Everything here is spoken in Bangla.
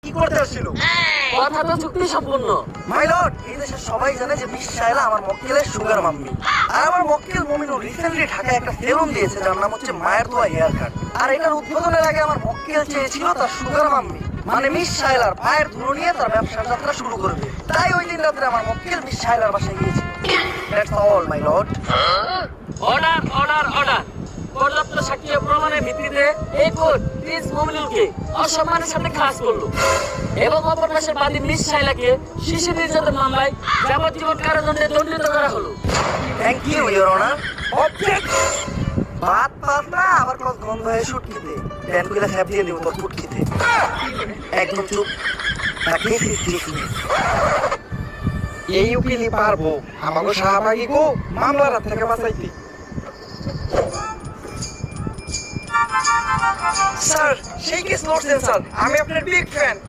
কি করতে আসছিল? কথা তো চুক্তি সম্পূর্ণ। মাই লর্ড, এই দেশের সবাই জানে যে মিস শায়লা আমার মক্কেলের সুগার মাম্মি। আর আমার মক্কেল মমিনুর রিসেন্টলি ঢাকায় একটা সেলুন দিয়েছে যার নাম হচ্ছে মায়ের দোয়া হেয়ার কাট। আর এটার উদ্বোধনের আগে আমার মক্কেল চেয়েছিল তার সুগার মাম্মি মানে মিস শায়লার পায়ের ধুলো নিয়ে তার ব্যবসার যাত্রা শুরু করবে। তাই ওই দিন রাত্রে আমার মক্কেল মিস শায়লার বাসায় গিয়েছিল। That's all my lord. Order order order. পর্যাপ্ত সাক্ষ্য প্রমাণের ভিত্তিতে এই কোর্ট প্রিন্স মমিনুলকে অসম্মানের সাথে খালাস করলো এবং অপর পাশের বাদী মিস শায়লাকে শিশু নির্যাতন মামলায় যাবজ্জীবন কারাদণ্ডে দণ্ডিত করা হলো। Thank you your honour. Object. বাত পাত না আবার কত গন্ধ হয়ে শুটকিতে প্যানগুলো স্যাপ দিয়ে দিব তোর ফুটকিতে। একদম চুপ। তাকে এই উকিলই পারবো আমাকে শাহবাগি গো মামলার হাত থেকে বাঁচাইতে। স্যার সেই কেস লড়ছেন স্যার, আমি আপনার বিগ ফ্যান।